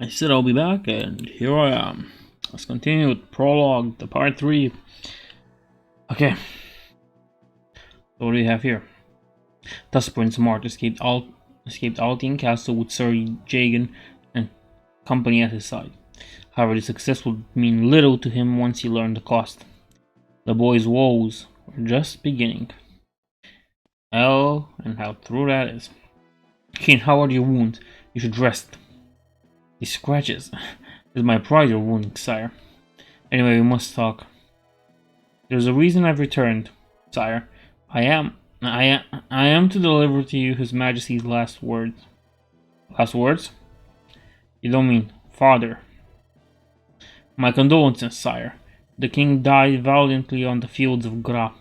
I said I'll be back, and here I am. Let's continue with Prologue, the part 3. Okay. So what do we have here? Thus Prince Marth escaped Altea Castle with Sir Jagan and company at his side. However, the success would mean little to him once he learned the cost. The boy's woes were just beginning. And how true that is. King, how are your wounds? You should rest. These scratches. Is my pride you're wounding, sire? Anyway, we must talk. There's a reason I've returned, sire. I am to deliver to you His Majesty's last words. Last words? You don't mean father. My condolences, sire. The king died valiantly on the fields of Gra.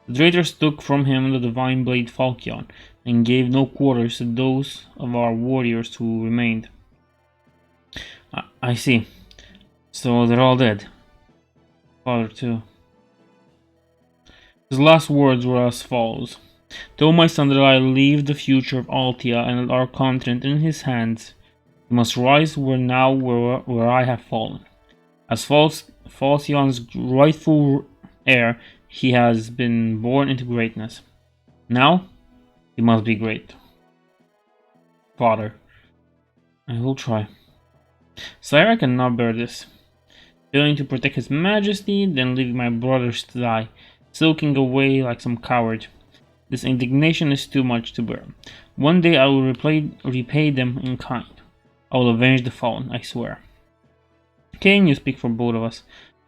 The traitors took from him the divine blade Falchion and gave no quarters to those of our warriors who remained. I see. So they're all dead. Father too. His last words were as follows. Tell my son that I leave the future of Altea and our continent in his hands. He must rise where I have fallen. As Falchion's rightful heir, he has been born into greatness. Now, he must be great. Father, I will try. Sire, I cannot bear this. Failing to protect His Majesty, then leaving my brothers to die, sulking away like some coward. This indignation is too much to bear. One day I will repay them in kind. I will avenge the fallen, I swear. King, you speak for both of us.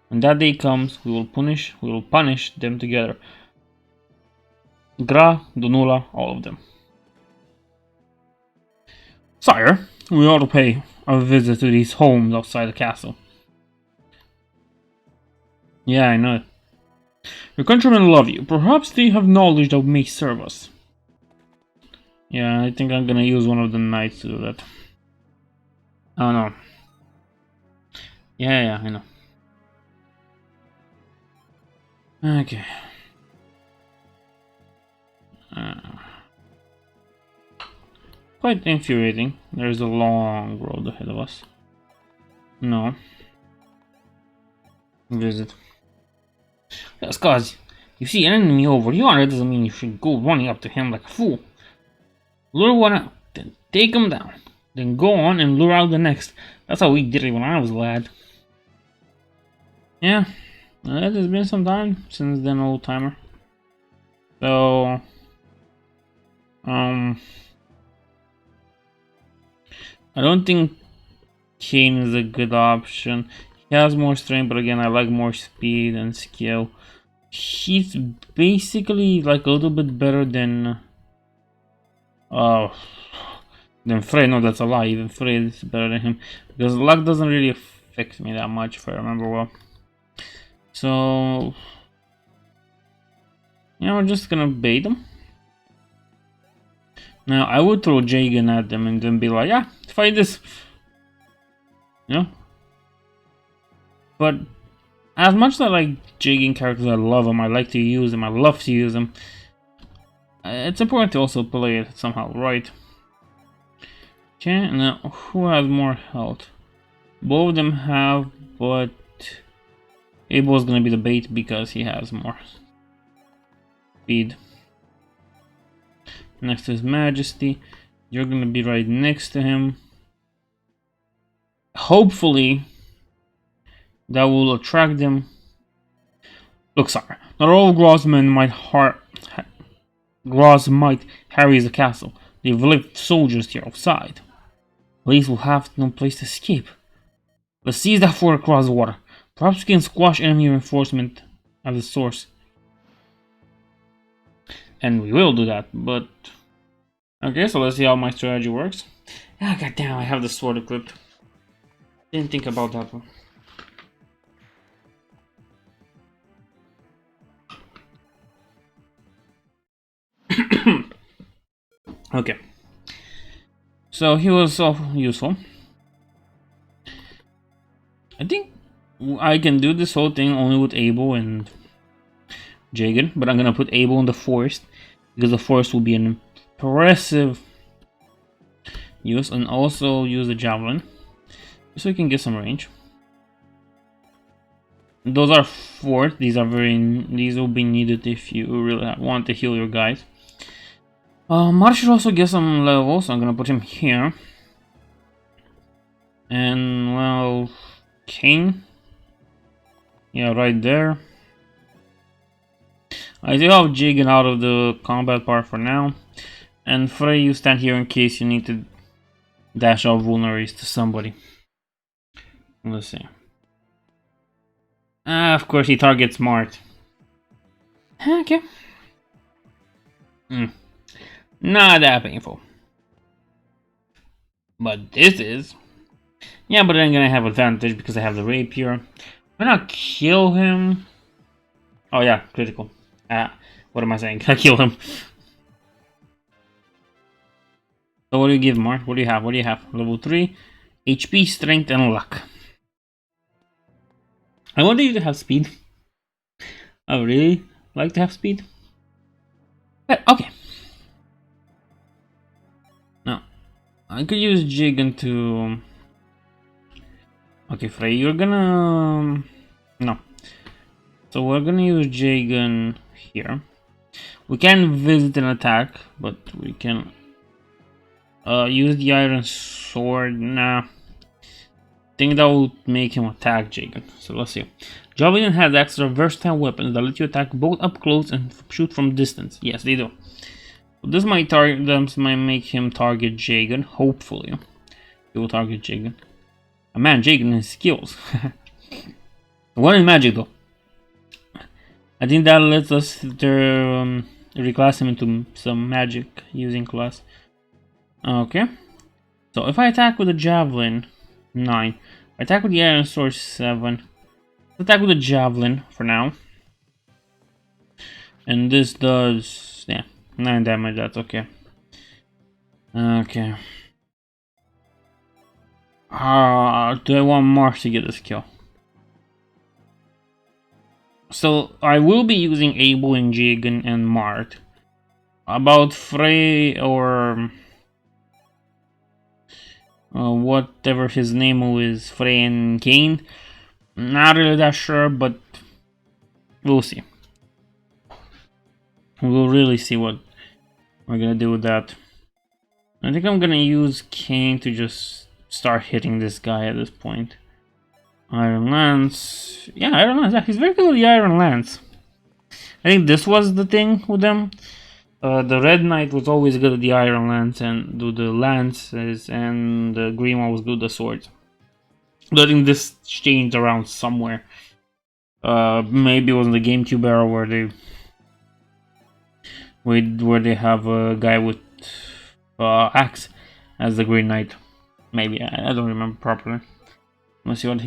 When that day comes, we will punish them together. Gra, Donula, all of them. Sire, we ought to pay a visit to these homes outside the castle. Yeah, I know it. Your countrymen love you. Perhaps they have knowledge that may serve us. Yeah, I think I'm gonna use one of the knights to do that. Oh no. Yeah, I know. Okay. Quite infuriating. There's a long road ahead of us. No. Visit. Yes, cause you see an enemy over yonder doesn't mean you should go running up to him like a fool. Lure one out, then take him down. Then go on and lure out the next. That's how we did it when I was a lad. Yeah, it has been some time since then, old timer. So, I don't think Kane is a good option. He has more strength, but again, I like more speed and skill. He's basically like a little bit better than Fred. No, that's a lie. Even Fred is better than him because luck doesn't really affect me that much, if I remember well. So, yeah, we're just gonna bait them. Now, I would throw Jagan at them and then be like, yeah, fight this. You know? But as much as I like Jagan characters, I love them, I like to use them, I love to use them. It's important to also play it somehow right. Okay, now who has more health? Both of them have, but Abel's gonna be the bait because he has more speed. Next to His Majesty, you're gonna be right next to him. Hopefully, that will attract them. Look, sire, not all Gra's men might harry the castle. They've left soldiers here outside. At least we'll have no place to escape. Let's seize that fort across the water. Perhaps we can squash enemy reinforcement at the source. And we will do that, but... Okay, so let's see how my strategy works. Ah, goddamn, I have the sword equipped. Didn't think about that one. Okay. So he was so useful. I think I can do this whole thing only with Abel and Jagan, but I'm gonna put Abel in the forest because the forest will be an impressive use, and also use the javelin. so you can get some range. Those are fourth. These will be needed if you really want to heal your guys. Marth should also get some levels. So I'm gonna put him here. And well, King. Yeah, right there. I do have Jigen out of the combat part for now. And Frey, you stand here in case you need to dash out vulneraries to somebody. Let's see. Of course he targets Marth. Okay. Not that painful. But this is. Yeah, but I'm gonna have advantage because I have the rapier. I'm gonna kill him. Oh yeah, critical. What am I saying? I killed him. So what do you give, Marth? What do you have? What do you have? Level 3, HP, strength, and luck. I want you to have speed. I would really like to have speed. But okay. Now, I could use Jigen to... Okay, Frey, you're gonna... No. So we're gonna use Jigen here. We can visit an attack, but we can use the iron sword. Nah. I think that will make him attack Jigen. So let's see. Javelin has extra versatile weapons that let you attack both up close and shoot from distance. Yes, they do. So this might make him target Jigen. Hopefully, he will target Jigen. Man, Jigen has skills. What is magic though? I think that lets us reclass him into some magic using class. Okay. So if I attack with a javelin, 9. I attack with the iron sword, 7. Attack with the javelin for now. And this does, yeah, 9 damage. That's okay. Okay. Do I want Marth to get this kill? So I will be using Abel and Jigen and Marth. About Frey or whatever his name is, Frey and Cain. Not really that sure, but we'll see. We'll really see what we're gonna do with that. I think I'm gonna use Cain to just start hitting this guy at this point. Iron Lance. Yeah, Iron Lance. Yeah, he's very good with the Iron Lance. I think this was the thing with them. The Red Knight was always good at the Iron Lance and do the lances, and the Green one was good with the swords. But I think this changed around somewhere. Maybe it was in the GameCube era where they have a guy with axe as the Green Knight. Maybe I don't remember properly. Let's see what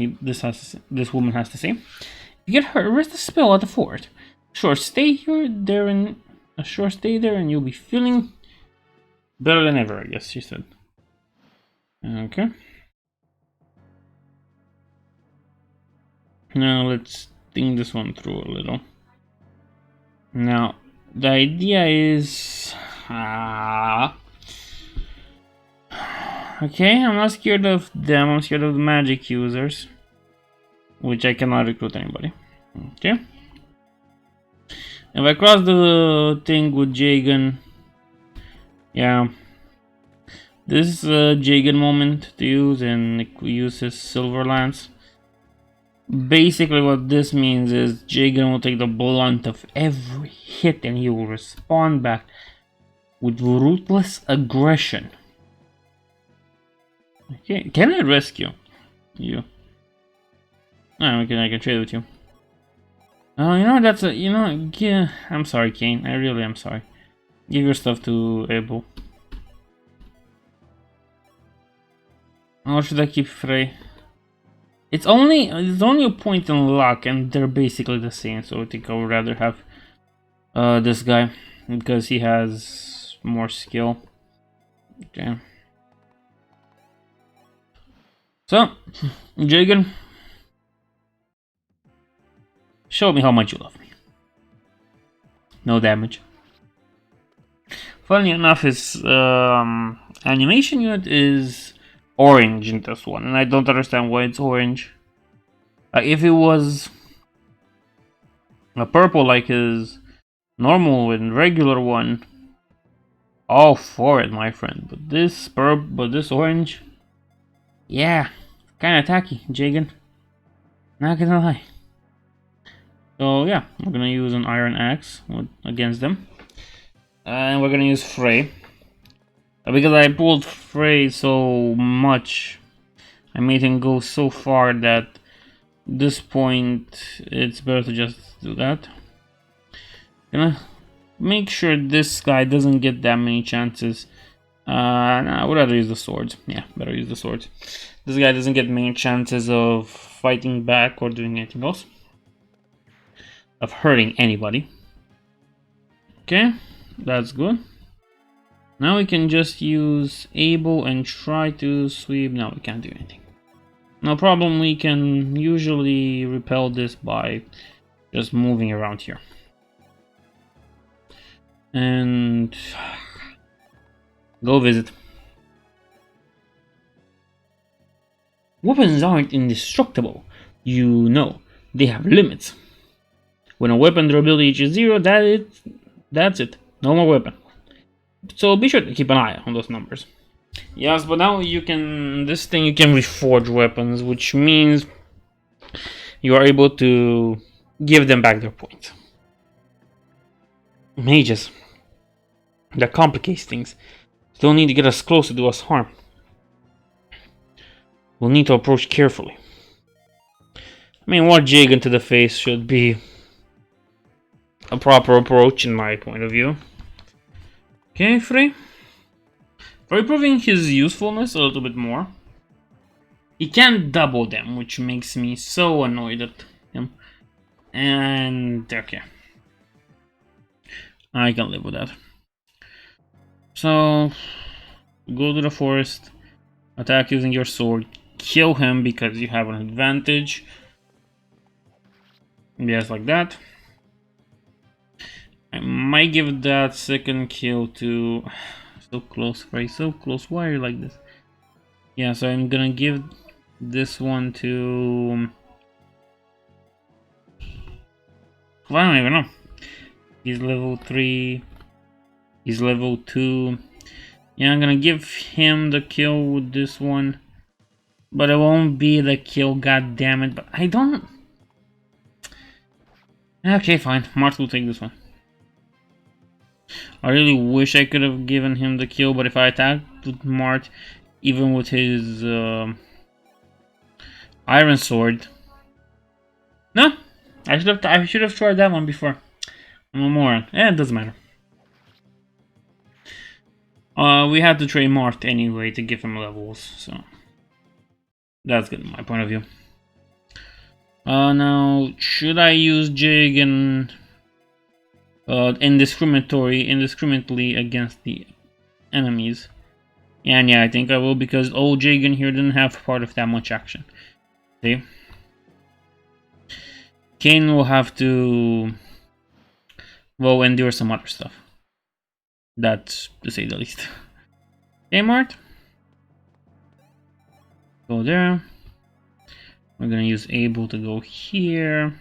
this woman has to say. If you get hurt, rest the spell at the fort. Sure, stay there and you'll be feeling better than ever, I guess she said. Okay. Now let's think this one through a little. Now, the idea is... Okay, I'm not scared of them, I'm scared of the magic users. Which I cannot recruit anybody. Okay. If I cross the thing with Jigen... Yeah. This is a Jigen moment to use, and we use his Silver Lance. Basically what this means is Jigen will take the blunt of every hit and he will respond back with ruthless aggression. Okay, can I rescue you? Oh, okay, I can trade with you. Oh, you know, that's a, yeah, I'm sorry, Cain. I really am sorry. Give your stuff to Abel. Or should I keep Frey? It's only a point in luck, and they're basically the same. So I think I would rather have this guy because he has more skill. Okay. So, Jigen, show me how much you love me. No damage. Funny enough, his animation unit is orange in this one, and I don't understand why it's orange. If it was a purple like his normal and regular one, all for it, my friend. But this orange, yeah, kind of tacky, Jagan. Not gonna lie. So yeah, we're gonna use an iron axe against them, and we're gonna use Frey. Because I pulled Frey so much, I made him go so far that at this point it's better to just do that. Gonna make sure this guy doesn't get that many chances. Nah, I would rather use the swords. Yeah, better use the swords. This guy doesn't get many chances of fighting back or doing anything else, of hurting anybody. Okay, that's good. Now we can just use Able and try to sweep. No, we can't do anything. No problem, we can usually repel this by just moving around here. And go visit. Weapons aren't indestructible. You know, they have limits. When a weapon durability reaches 0, that's it. No more weapon. So be sure to keep an eye on those numbers. Yes, but now you can reforge weapons, which means you are able to give them back their points. Mages. That complicates things. Still need to get us close to do us harm. We'll need to approach carefully. I mean, one jig into the face should be a proper approach in my point of view. Okay, Frey. Frey proving his usefulness a little bit more. He can't double them, which makes me so annoyed at him. And okay. I can live with that. So, go to the forest, attack using your sword, kill him because you have an advantage. Yes, like that. I might give that second kill to... So close, Frey, so close. Why are you like this? Yeah, so I'm gonna give this one to... Well, I don't even know. He's level 3. He's level 2. Yeah, I'm gonna give him the kill with this one. But it won't be the kill, god damn it. But I don't... Okay, fine. Marth will take this one. I really wish I could have given him the kill, but if I attacked with Marth, even with his iron sword... No! I should have tried that one before. I'm a moron. It doesn't matter. We had to trade Marth anyway to give him levels, so that's good in my point of view. Now, should I use Jig and indiscriminately against the enemies? And yeah, I think I will, because old Jagan here didn't have part of that much action. See? Kane will have to, well, endure some other stuff. That's to say the least. Okay, Marth. Go there. We're gonna use Able to go here.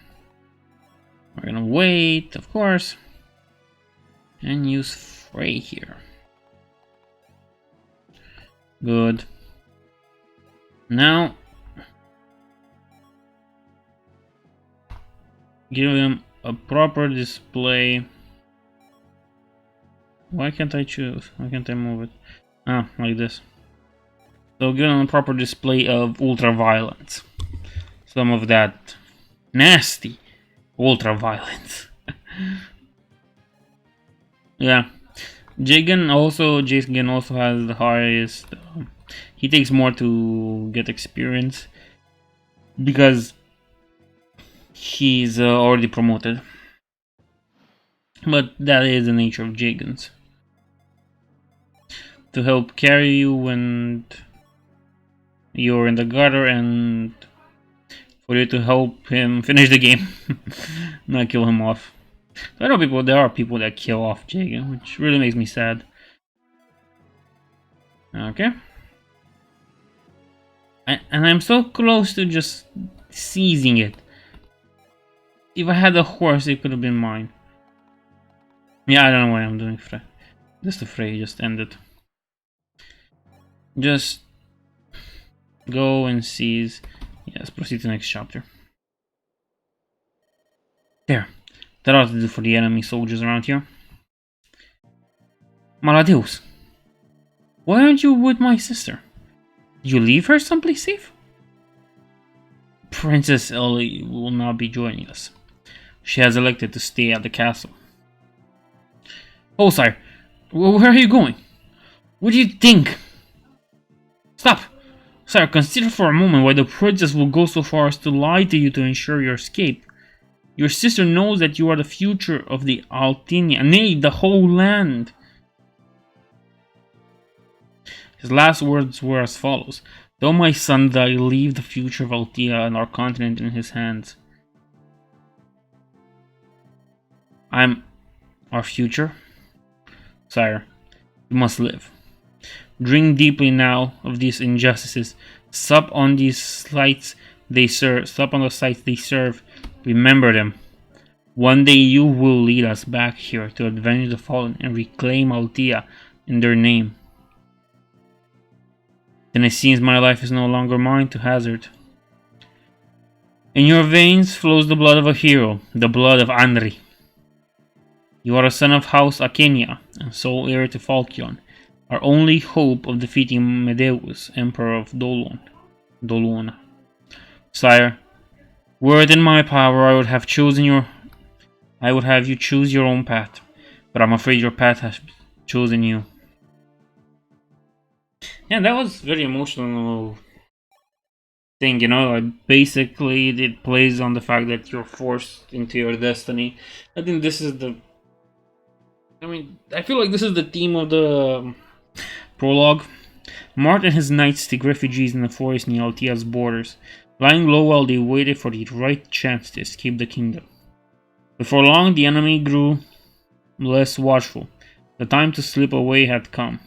We're gonna wait, of course. And use Frey here. Good. Now, give him a proper display. Why can't I choose? Why can't I move it? Ah, like this. So give him a proper display of ultra-violence. Some of that nasty ultra-violence. Yeah. Jagan also has the highest... he takes more to get experience, because he's already promoted. But that is the nature of Jagans. To help carry you when you're in the gutter, and for you to help him finish the game, not kill him off. So I know there are people that kill off Jagan, which really makes me sad. Okay. And I'm so close to just seizing it. If I had a horse, it could have been mine. Yeah, I don't know why I'm doing Frey. Just the Frey just ended. Just go and seize. Yes, proceed to the next chapter. There. That ought to do for the enemy soldiers around here. Medeus, why aren't you with my sister? Did you leave her someplace safe? Princess Ellie will not be joining us. She has elected to stay at the castle. Oh, sire, where are you going? What do you think? Stop! Sire, consider for a moment why the princess will go so far as to lie to you to ensure your escape. Your sister knows that you are the future of the Altea, nay, the whole land. His last words were as follows. Though my son die, leave the future of Altea and our continent in his hands. I'm our future? Sire, you must live. Drink deeply now of these injustices. Sup on these sights they serve. Sup on the sights they serve. Remember them. One day you will lead us back here to avenge the fallen and reclaim Altea in their name. Then it seems my life is no longer mine to hazard. In your veins flows the blood of a hero, the blood of Anri. You are a son of House Archanea and sole heir to Falchion, our only hope of defeating Medeus, Emperor of Dolona. Sire, were it in my power, I would have you choose your own path, but I'm afraid your path has chosen you. Yeah, that was very emotional thing, you know. Basically, it plays on the fact that you're forced into your destiny. I think this is I feel like this is the theme of the prologue. Marth and his knights take refugees in the forest near Altea's borders, lying low while they waited for the right chance to escape the kingdom. Before long, the enemy grew less watchful. The time to slip away had come.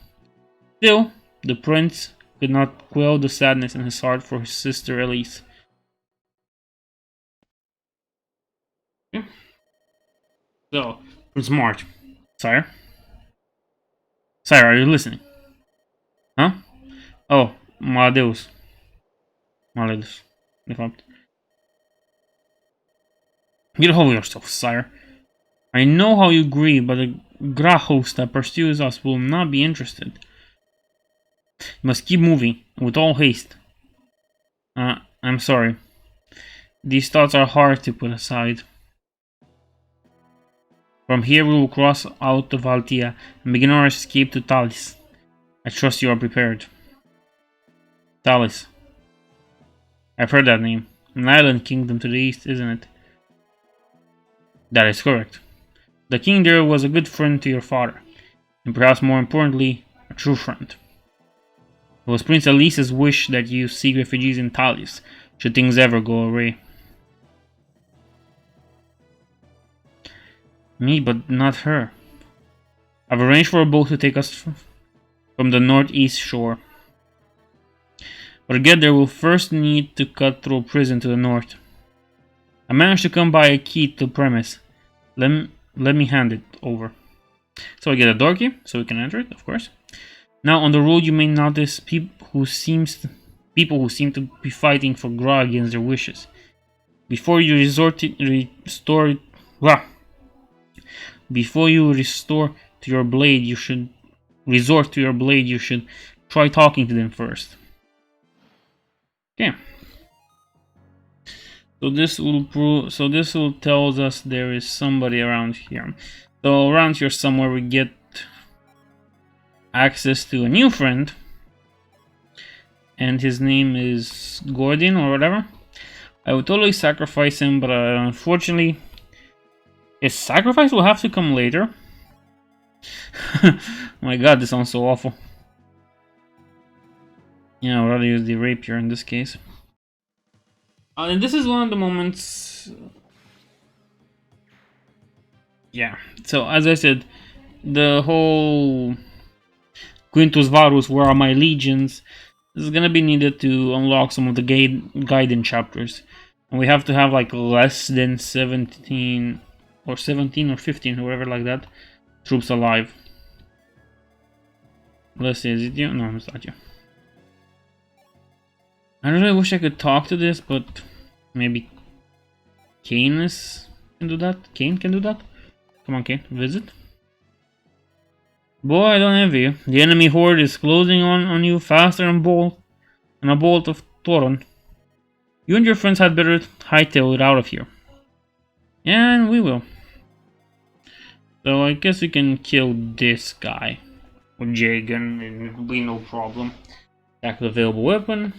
Still, the prince could not quell the sadness in his heart for his sister Elise. Yeah. So, Prince Marth. Sire? Sire, are you listening? Huh? Oh, Medeus. Medeus. Get hold of yourself, sire. I know how you grieve, but the Grahos that pursues us will not be interested. You must keep moving, with all haste. I'm sorry. These thoughts are hard to put aside. From here we will cross out of Altea and begin our escape to Talis. I trust you are prepared. Talis. I've heard that name. An island kingdom to the east, isn't it? That is correct. The king there was a good friend to your father, and perhaps more importantly, a true friend. It was Prince Elise's wish that you seek refugees in Talis, should things ever go awry. Me, but not her. I've arranged for a boat to take us from the northeast shore. But to get there, we'll first need to cut through a prison to the north. I managed to come by a key to the premise. Let me hand it over. So I get a door key, so we can enter it, of course. Now on the road you may notice people who seem to be fighting for grog against their wishes. Before you restore to your blade, you should try talking to them first. Okay. So this will tells us there is somebody around here. So around here somewhere we get access to a new friend, and his name is Gordon or whatever. I would totally sacrifice him, but unfortunately his sacrifice will have to come later. Oh my god, this sounds so awful. Yeah, I'd rather use the rapier in this case. And this is one of the moments. Yeah, so as I said, the whole Quintus Varus, where are my legions? This is gonna be needed to unlock some of the Gaiden chapters. And we have to have like less than 17 or 15, whatever like that, troops alive. Let's see, is it you? No, it's not you. I really wish I could talk to this, but maybe Kane can do that. Kane can do that. Come on, Kane, visit. Boy, I don't envy you. The enemy horde is closing on you faster than a bolt of Thoron. You and your friends had better hightail it out of here. And we will. So I guess we can kill this guy. With Jagan, it'll be no problem. Attack the available weapon.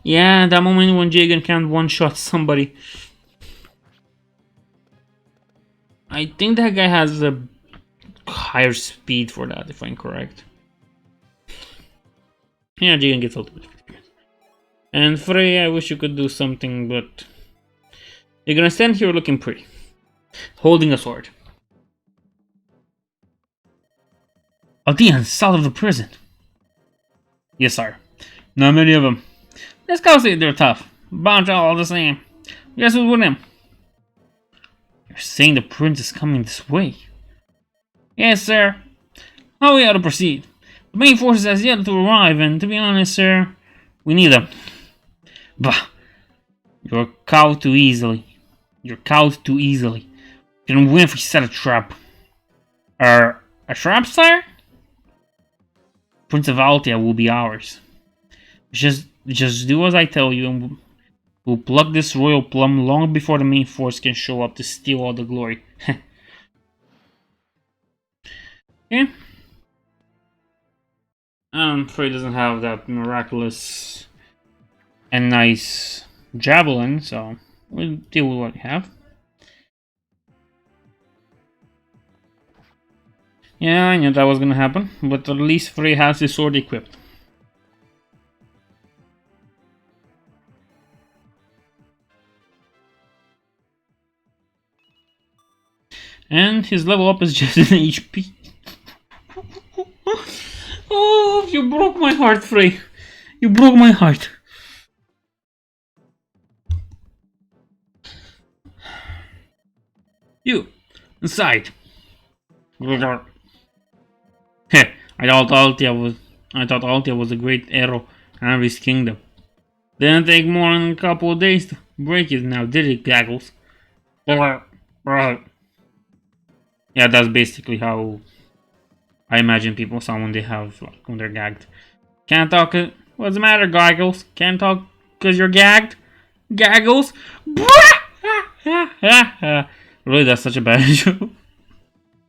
Yeah, that moment when Jagan can't one-shot somebody. I think that guy has a higher speed for that, if I'm correct. Yeah, Jagan gets ultimate experience. And Frey, I wish you could do something, but you're gonna stand here looking pretty, holding a sword. Altea, south of the prison. Yes, sir. Not many of them. Let's go say they're tough. Bunch all the same. Guess who's with him? You're saying the prince is coming this way? Yes, sir. How we ought to proceed? The main forces has yet to arrive, and to be honest, sir, we need them. Bah! You're cowed too easily. You're cowed too easily. You can win if we set a trap. A trap, sire? Prince of Altea will be ours. Just do as I tell you, and we'll pluck this royal plum long before the main force can show up to steal all the glory. Okay. Frey doesn't have that miraculous and nice javelin, so we'll deal with what we have. Yeah, I knew that was gonna happen, but at least Frey has his sword equipped. And his level up is just in HP. Oh, you broke my heart, Frey. You broke my heart. You, inside. Heh, I thought Altea was a great hero and his kingdom. Didn't take more than a couple of days to break it now, did it, Gaggles? Yeah, that's basically how I imagine people sound when they have, like, when they're gagged. Can't talk. What's the matter, Gaggles? Can't talk because you're gagged? Gaggles? Really, that's such a bad joke.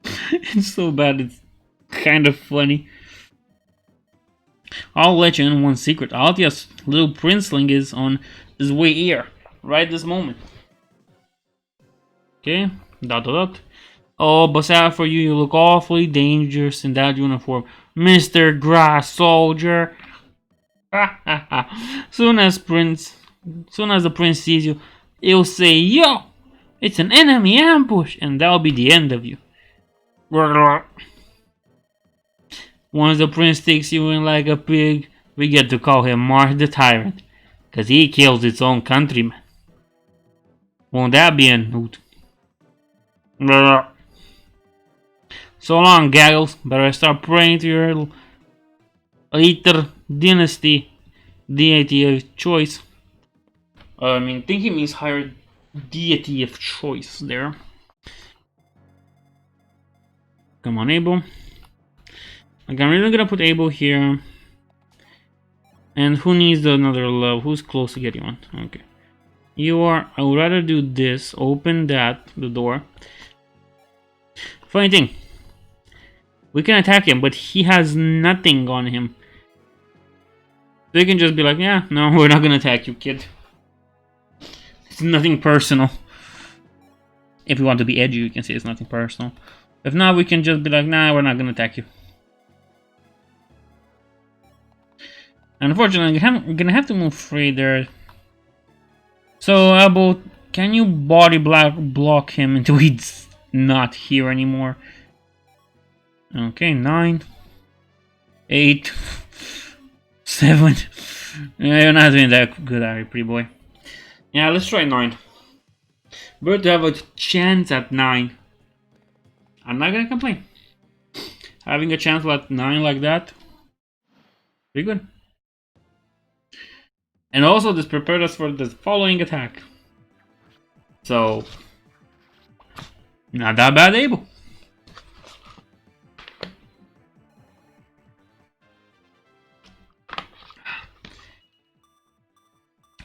It's so bad, it's kind of funny. I'll let you in one secret. Altea's little princeling is on his way here, right this moment. Okay, ... Oh, but sad for you, you look awfully dangerous in that uniform, Mr. Grass Soldier. Soon as the prince sees you, he'll say, "Yo, it's an enemy ambush," and that'll be the end of you. Once the prince takes you in like a pig, we get to call him Marth the Tyrant, cause he kills its own countrymen. Won't that be a hoot? So long, Gaggles. Better start praying to your later dynasty deity of choice. I think he means higher deity of choice there. Come on, Abel. Like, I'm really gonna put Abel here. And who needs another love? Who's close to getting one? Okay. You are. I would rather do this. Open the door. Funny thing. We can attack him, but he has nothing on him. They can just be like, yeah, no, we're not gonna attack you, kid. It's nothing personal. If we want to be edgy, we can say it's nothing personal. If not, we can just be like, nah, we're not gonna attack you. Unfortunately, I'm gonna have to move Frey there. So, Abel, can you body block him until he's not here anymore? Okay, 9. 8, 7. Yeah, you're not doing that good, are you, pretty boy? Yeah, let's try 9. But to have a chance at 9, I'm not gonna complain. Having a chance at 9 like that, pretty good. And also, this prepared us for the following attack. So, not that bad, Abel.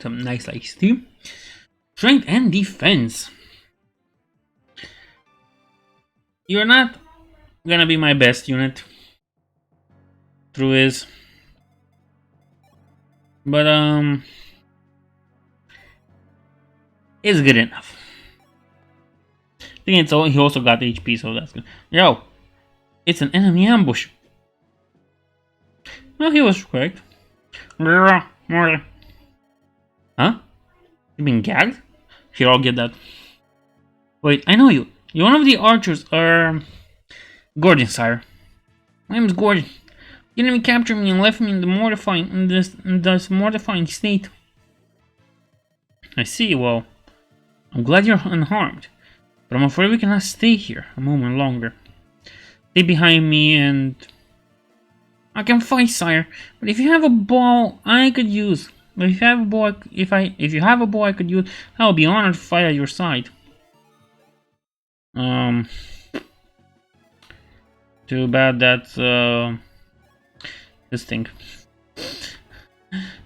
Some nice iced tea. Strength and defense. You're not gonna be my best unit. True is. But, it's good enough. I think he also got HP, so that's good. Yo, it's an enemy ambush. No, he was correct. Huh? You been gagged? Here, I'll get that. Wait, I know you. You're one of the archers. Gordon, sire. My name is Gordon. The enemy captured me and left me in this mortifying state. I see. Well, I'm glad you're unharmed, but I'm afraid we cannot stay here a moment longer. Stay behind me and I can fight, sire. But if you have a bow, I could use. If you have a bow, if you have a bow, I could use. I will be honored to fight at your side. Too bad that's this thing.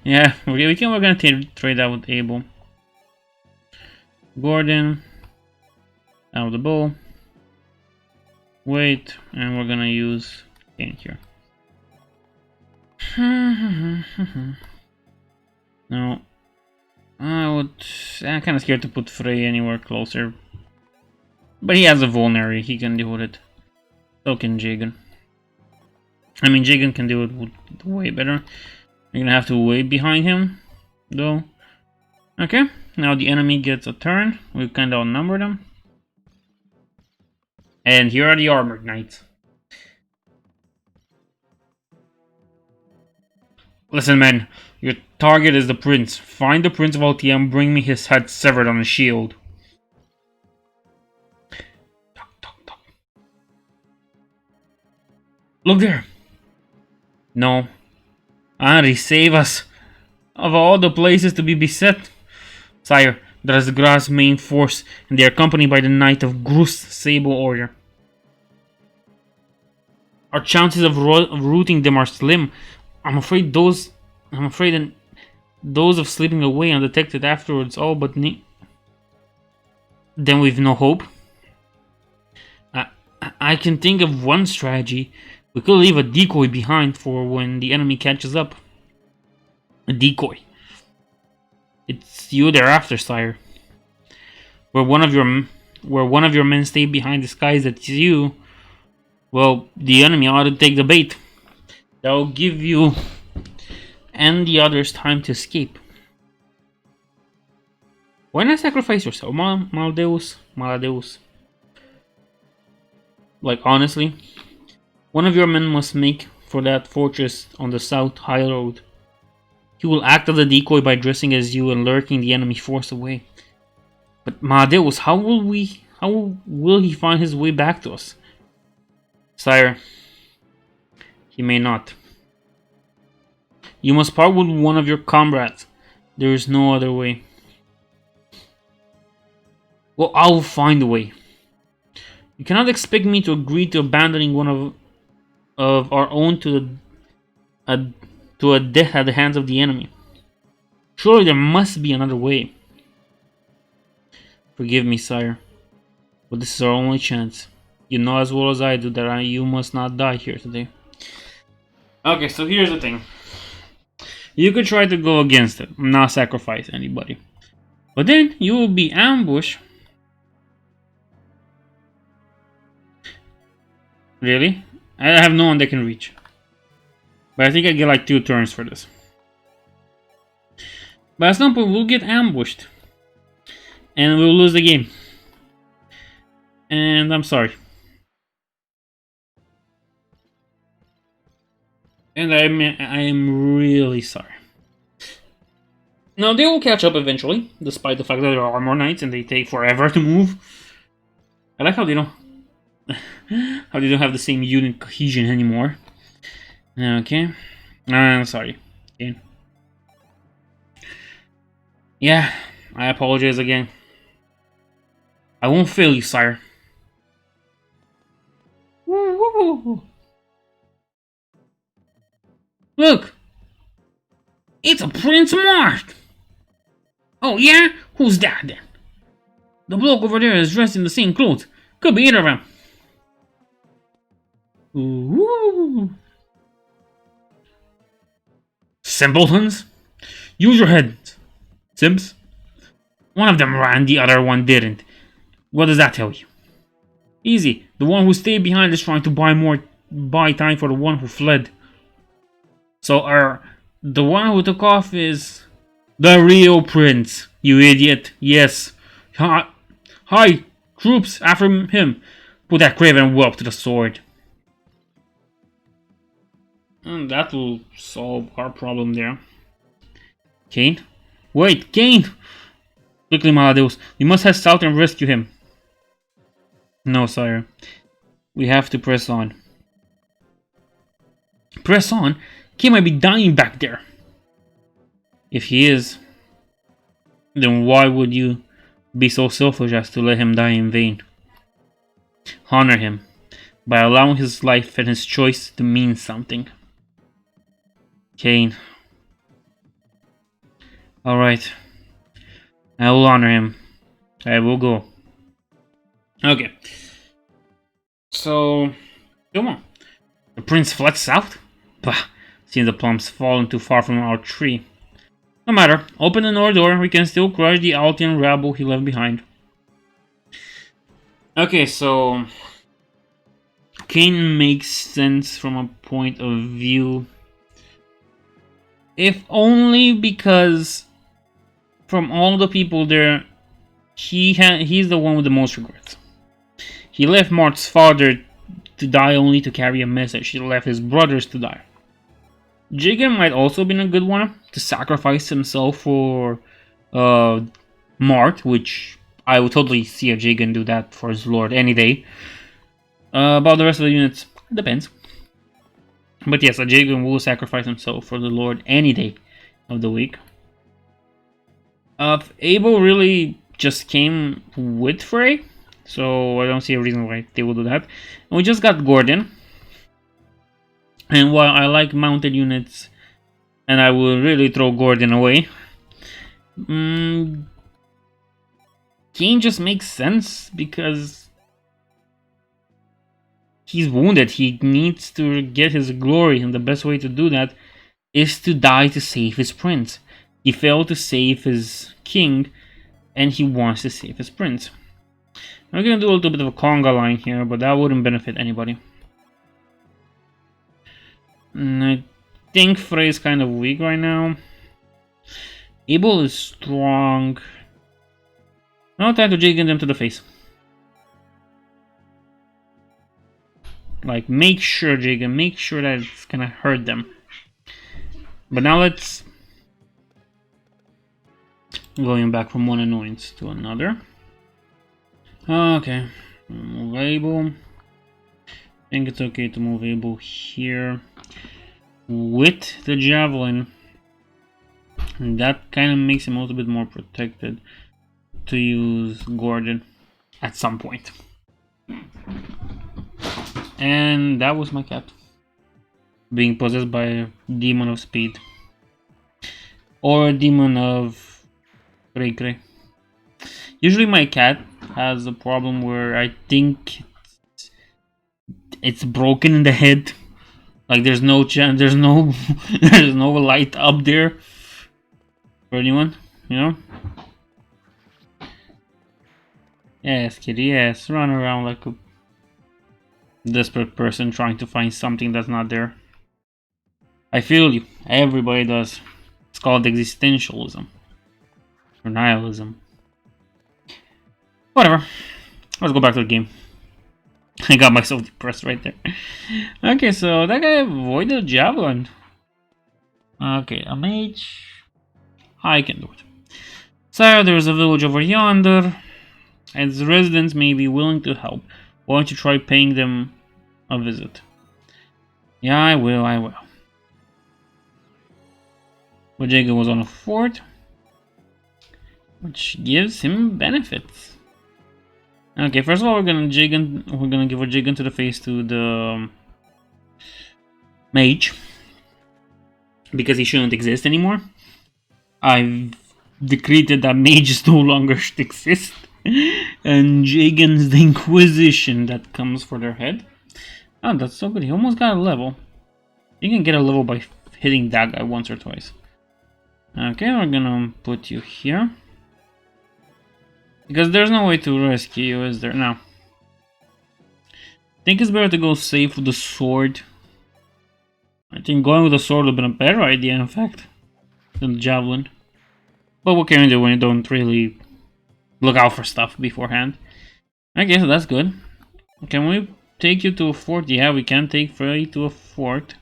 Yeah, we're gonna trade that with Abel. Gordon, out of the bow. Wait, and we're gonna use Kane here. No, I'm kind of scared to put Frey anywhere closer. But he has a vulnerary, he can deal with it. So can Jagan. I mean, Jagan can do it way better. You're gonna have to wait behind him, though. Okay, now the enemy gets a turn. We've kind of outnumbered them. And here are the armored knights. Listen, men. Your target is the prince. Find the Prince of Altea and bring me his head severed on a shield. Look there. No. Henri, save us. Of all the places to be beset. Sire, that is the Gra's main force, and they are accompanied by the Knight of Grus Sable Order. Our chances of routing them are slim. I'm afraid those of slipping away undetected afterwards all but then we've no hope. I can think of one strategy. We could leave a decoy behind for when the enemy catches up. A decoy. It's you thereafter, sire. Where one of your men stay behind disguised as you, well, the enemy ought to take the bait. That will give you and the others time to escape. Why not sacrifice yourself, Maladeus? Like, honestly, one of your men must make for that fortress on the south high road. He will act as a decoy by dressing as you and lurking the enemy force away. But Medeus, how will he find his way back to us? Sire, he may not. You must part with one of your comrades. There is no other way. Well, I will find a way. You cannot expect me to agree to abandoning one of our own to a death at the hands of the enemy. Surely there must be another way. Forgive me, sire, but this is our only chance. You know as well as I do that you must not die here today. Okay, so here's the thing. You could try to go against it, not sacrifice anybody. But then you will be ambushed. Really? I have no one that can reach. But I think I get like 2 turns for this. But at some point we'll get ambushed. And we'll lose the game. And I'm sorry. And I am really sorry. Now, they will catch up eventually, despite the fact that they're armor knights and they take forever to move. I like how they don't have the same unit cohesion anymore. Okay. I'm sorry. Okay. Yeah, I apologize again. I won't fail you, sire. Look! It's a Prince Marth! Oh yeah? Who's that then? The bloke over there is dressed in the same clothes. Could be either of them. Ooh. Simpletons? Use your heads, Simps. One of them ran, the other one didn't. What does that tell you? Easy. The one who stayed behind is trying to buy time for the one who fled. So, the one who took off is the real prince, you idiot. Yes. Hi, troops, after him. Put that craven whelp to the sword. And that will solve our problem there. Kane? Wait, Kane! Quickly, Medeus. We must head south and rescue him. No, sire. We have to press on. Press on? Kane might be dying back there. If he is, then why would you be so selfish as to let him die in vain? Honor him by allowing his life and his choice to mean something. Kane. Alright. I will honor him. I will go. Okay. So, come on. The prince fled south? Bah, seems the plums fallen too far from our tree. No matter. Open the north door. We can still crush the Altean rabble he left behind. Okay, so Kane makes sense from a point of view. If only because from all the people there, he's the one with the most regrets. He left Marth's father to die only to carry a message. He left his brothers to die. Jagan might also have been a good one to sacrifice himself for Marth, which I would totally see a Jagan do that for his lord any day. About the rest of the units, depends. But yes, a Jagan will sacrifice himself for the lord any day of the week. Abel really just came with Frey, so I don't see a reason why they will do that. And we just got Gordon. And while I like mounted units, and I will really throw Gordon away, Kane just makes sense because he's wounded. He needs to get his glory, and the best way to do that is to die to save his prince. He failed to save his king, and he wants to save his prince. I'm gonna do a little bit of a conga line here, but that wouldn't benefit anybody. And I think Frey is kind of weak right now. Abel is strong. No time to Jagan them to the face. Like, make sure, Jagan, make sure that it's gonna hurt them. But now let's... Going back from one annoyance to another. Okay. Move Abel. I think it's okay to move Abel here with the javelin. And that kind of makes him a little bit more protected to use Gordon at some point. And that was my cat. Being possessed by a demon of speed. Or a demon of Cray Cray. Usually my cat has a problem where I think it's broken in the head. Like there's no chance, there's no light up there for anyone, you know? Yes, kitty, yes. Run around like a desperate person trying to find something that's not there. I feel you. Everybody does. It's called existentialism. Or nihilism. Whatever. Let's go back to the game. I got myself depressed right there. Okay, so that guy avoided javelin. Okay, a mage. I can do it. Sire, there's a village over yonder. Its residents may be willing to help. Why don't you try paying them a visit? Yeah, I will. But Jagan was on a fort, which gives him benefits. Okay, first of all, we're gonna give a Jagan to the face to the mage, because he shouldn't exist anymore. I've decreed that mages no longer should exist, and Jagan's the Inquisition that comes for their head. Oh, that's so good. He almost got a level. You can get a level by hitting that guy once or twice. Okay, we're gonna put you here. Because there's no way to rescue you, is there? No. I think it's better to go safe with the sword. I think going with the sword would have been a better idea, in fact, than the javelin. But what can you do when you don't really look out for stuff beforehand? Okay, so that's good. Can we take you to a fort? Yeah, we can take Frey to a fort.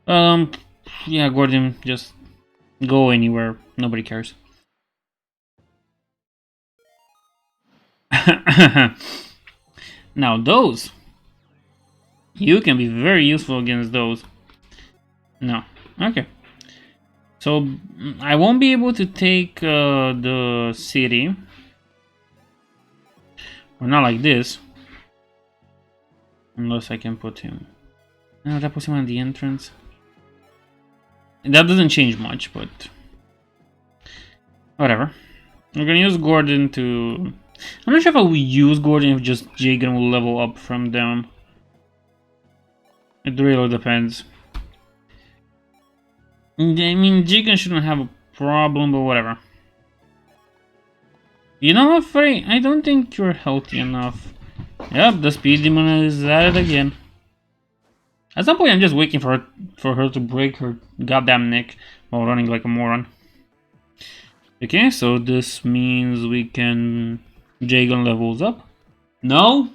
Yeah, Gordon, just go anywhere. Nobody cares. Now those. You can be very useful against those. No. Okay. So, I won't be able to take the city. Or not like this. Unless I can put him... No, that puts him on the entrance. That doesn't change much, but... whatever. We're gonna use Gordon to... I'm not sure if I will use Gordon if just Jagan will level up from them. It really depends. I mean, Jagan shouldn't have a problem, but whatever. You know what, Frey? I don't think you're healthy enough. Yep, the speed demon is at it again. At some point, I'm just waiting for her to break her goddamn neck while running like a moron. Okay, so this means we can... Jagan levels up. No?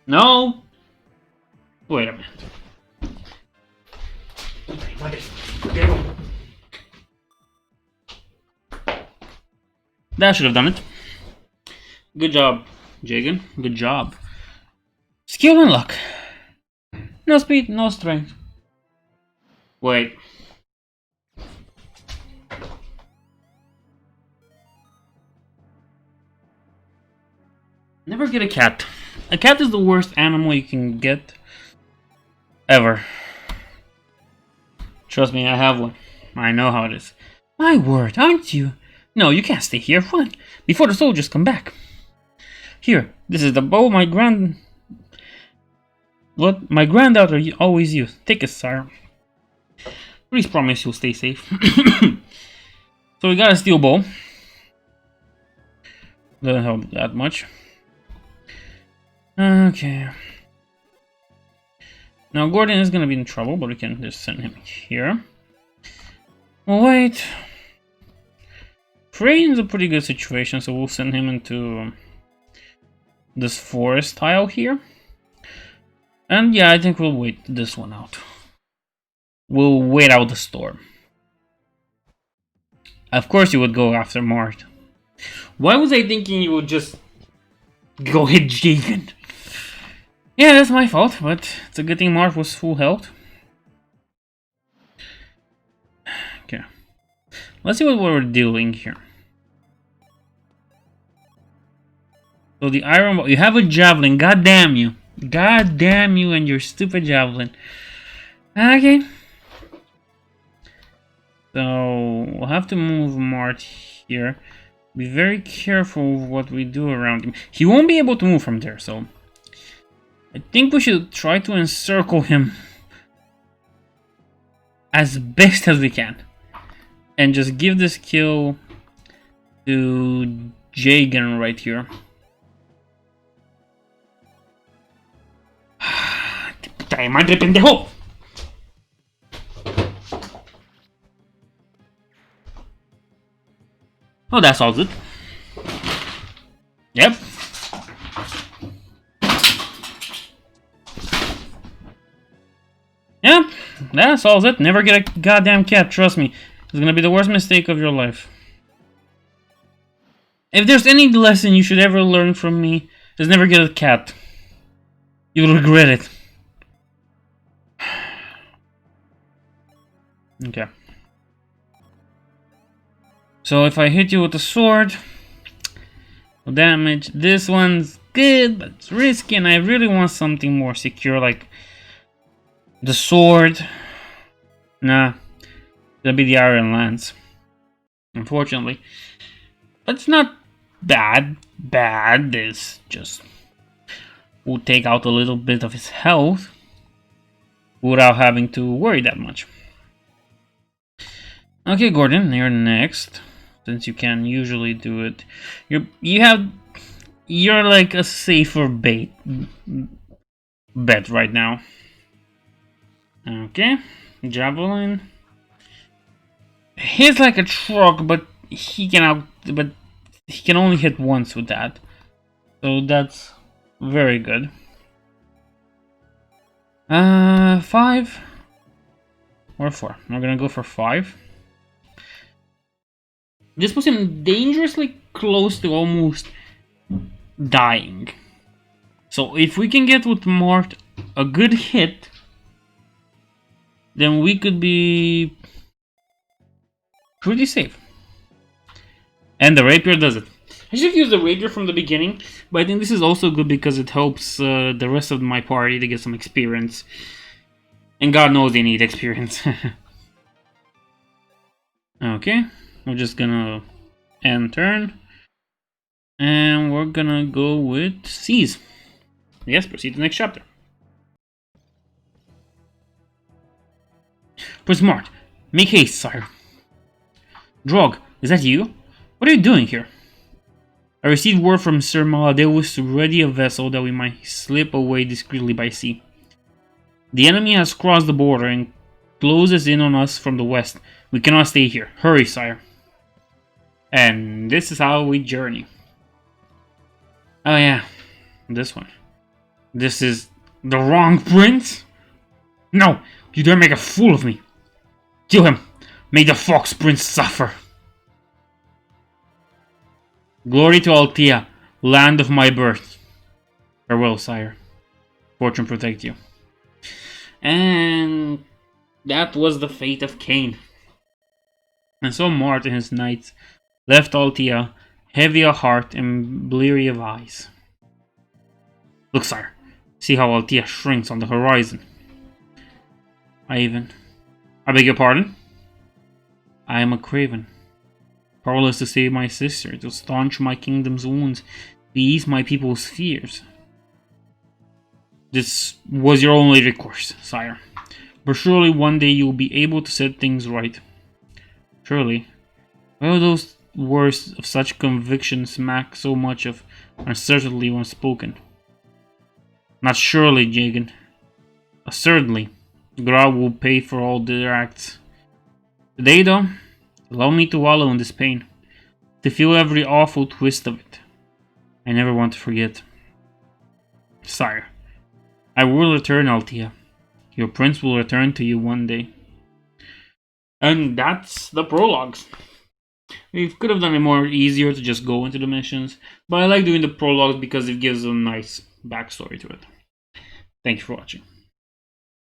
No? Wait a minute. That should have done it. Good job, Jagan. Good job. Skill and luck. No speed, no strength. Wait. Never get a cat. A cat is the worst animal you can get ever. Trust me, I have one. I know how it is. My word, aren't you? No, you can't stay here. Run before the soldiers come back. Here, this is the bow my granddaughter always used. Take it, sire. Please promise you'll stay safe. So we got a steel bow. Doesn't help that much. Okay. Now Gordon is gonna be in trouble, but we can just send him here. Oh, wait. Frey's a pretty good situation, so we'll send him into this forest tile here. And yeah, I think we'll wait this one out. We'll wait out the storm. Of course you would go after Marth. Why was I thinking you would just go hit Jagan? Yeah, that's my fault, but it's a good thing Marth was full health. Okay. Let's see what we're doing here. So the iron ball, you have a javelin, god damn you. God damn you and your stupid javelin. Okay. So we'll have to move Marth here. Be very careful of what we do around him. He won't be able to move from there, so I think we should try to encircle him as best as we can. And just give this kill to Jagan right here. ¡Madre pendejo! Oh, that solves it. Yep. that solves it. Never get a goddamn cat, trust me. It's gonna be the worst mistake of your life. If there's any lesson you should ever learn from me, is never get a cat. You'll regret it. Okay. So if I hit you with a sword, damage. This one's good, but it's risky, and I really want something more secure, like the sword. Nah, that'll be the Iron Lance, unfortunately. But it's not bad. This just will take out a little bit of his health without having to worry that much. Okay, Gordon, you're next. Since you can usually do it, you're like a safer bet right now. Okay, javelin. He's like a truck, but he can only hit once with that, so that's very good. 5 or 4. We're gonna go for 5. This puts him dangerously close to almost dying. So if we can get with Marth a good hit, then we could be pretty safe. And the rapier does it. I should have used the rapier from the beginning, but I think this is also good because it helps the rest of my party to get some experience. And God knows they need experience. Okay. We're just gonna end turn, and we're gonna go with C's. Yes, proceed to the next chapter. Prince Marth, make haste, sire. Drog, is that you? What are you doing here? I received word from Sir Medeus to ready a vessel that we might slip away discreetly by sea. The enemy has crossed the border and closes in on us from the west. We cannot stay here. Hurry, sire. And this is how we journey. Oh yeah, this one. This is the wrong prince? No, you dare make a fool of me. Kill him. May the Fox Prince suffer. Glory to Altea, land of my birth. Farewell, sire. Fortune protect you. And that was the fate of Cain. And so Marth and his knights left Altea, heavy of heart and bleary of eyes. Look, sire, see how Altea shrinks on the horizon. I beg your pardon? I am a craven, powerless to save my sister, to staunch my kingdom's wounds, to ease my people's fears. This was your only recourse, sire, but surely one day you will be able to set things right. Surely, why will those words of such conviction smack so much of uncertainty when spoken? Not surely, Jagan. Certainly, Gra will pay for all their acts. Today, though, allow me to wallow in this pain, to feel every awful twist of it. I never want to forget. Sire, I will return, Altea. Your prince will return to you one day. And that's the prologues. We could have done it more easier to just go into the missions, but I like doing the prologues because it gives a nice backstory to it. Thank you for watching.